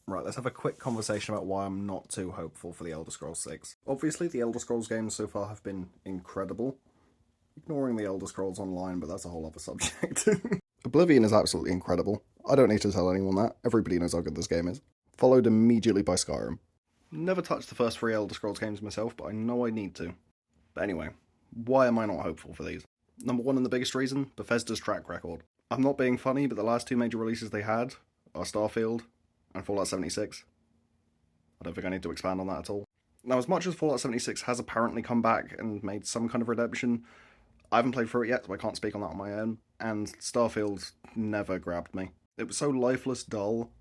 Right, let's have a quick conversation about why I'm not too hopeful for the Elder Scrolls 6. Obviously, the Elder Scrolls games so far have been incredible, ignoring the Elder Scrolls Online, but that's a whole other subject. Oblivion is absolutely incredible. I don't need to tell anyone that. Everybody knows how good this game is. Followed immediately by Skyrim. Never touched the first three Elder Scrolls games myself, but I know I need to. But anyway, why am I not hopeful for these? Number one, and the biggest reason, Bethesda's track record. I'm not being funny, but the last two major releases they had are Starfield and Fallout 76. I don't think I need to expand on that at all. Now, as much as Fallout 76 has apparently come back and made some kind of redemption, I haven't played through it yet, so I can't speak on that on my own, and Starfield never grabbed me. It was so lifeless, dull,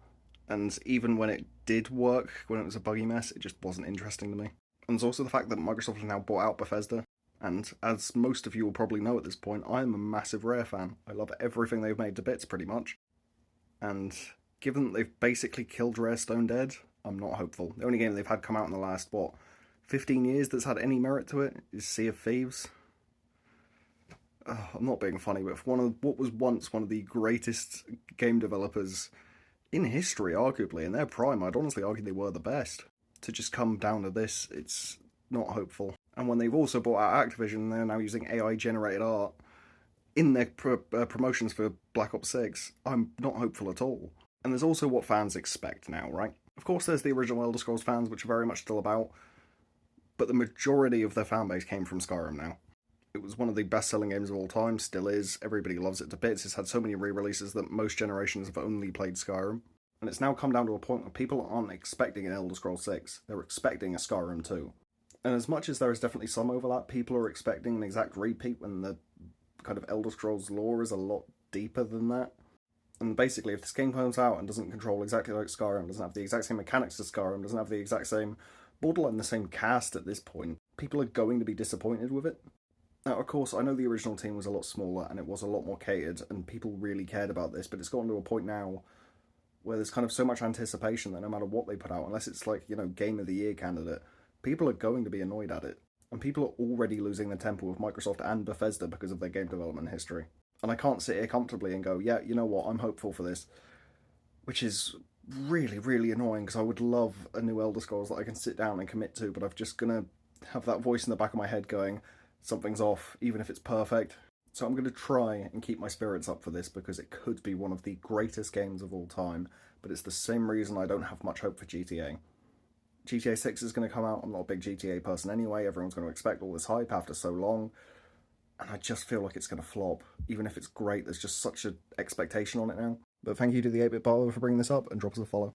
and even when it did work, when it was a buggy mess, it just wasn't interesting to me. And there's also the fact that Microsoft has now bought out Bethesda, and as most of you will probably know at this point, I am a massive Rare fan. I love everything they've made to bits, pretty much. And given that they've basically killed Rare stone dead, I'm not hopeful. The only game they've had come out in the last, 15 years that's had any merit to it is Sea of Thieves. I'm not being funny, but for what was once one of the greatest game developers in history, arguably, in their prime, I'd honestly argue they were the best. To just come down to this, it's not hopeful. And when they've also bought out Activision, they're now using AI-generated art in their promotions for Black Ops 6, I'm not hopeful at all. And there's also what fans expect now, right? Of course, there's the original Elder Scrolls fans, which are very much still about, but the majority of their fan base came from Skyrim now. It was one of the best-selling games of all time, still is. Everybody loves it to bits. It's had so many re-releases that most generations have only played Skyrim. And it's now come down to a point where people aren't expecting an Elder Scrolls 6. They're expecting a Skyrim 2. And as much as there is definitely some overlap, people are expecting an exact repeat when the kind of Elder Scrolls lore is a lot deeper than that. And basically, if this game comes out and doesn't control exactly like Skyrim, doesn't have the exact same mechanics as Skyrim, doesn't have the exact same, borderline the same cast at this point, people are going to be disappointed with it. Now, of course, I know the original team was a lot smaller and it was a lot more catered and people really cared about this, but it's gotten to a point now where there's kind of so much anticipation that no matter what they put out, unless it's like, Game of the Year candidate, people are going to be annoyed at it. And people are already losing the temper with Microsoft and Bethesda because of their game development history. And I can't sit here comfortably and go, yeah, you know what, I'm hopeful for this. Which is really, really annoying because I would love a new Elder Scrolls that I can sit down and commit to, but I'm just going to have that voice in the back of my head going, something's off, even if it's perfect. So I'm going to try and keep my spirits up for this because it could be one of the greatest games of all time, but it's the same reason I don't have much hope for GTA. GTA 6 is going to come out. I'm not a big GTA person anyway. Everyone's going to expect all this hype after so long. And I just feel like it's going to flop. Even if it's great, there's just such an expectation on it now. But thank you to the 8-Bit Barber for bringing this up and drop us a follow.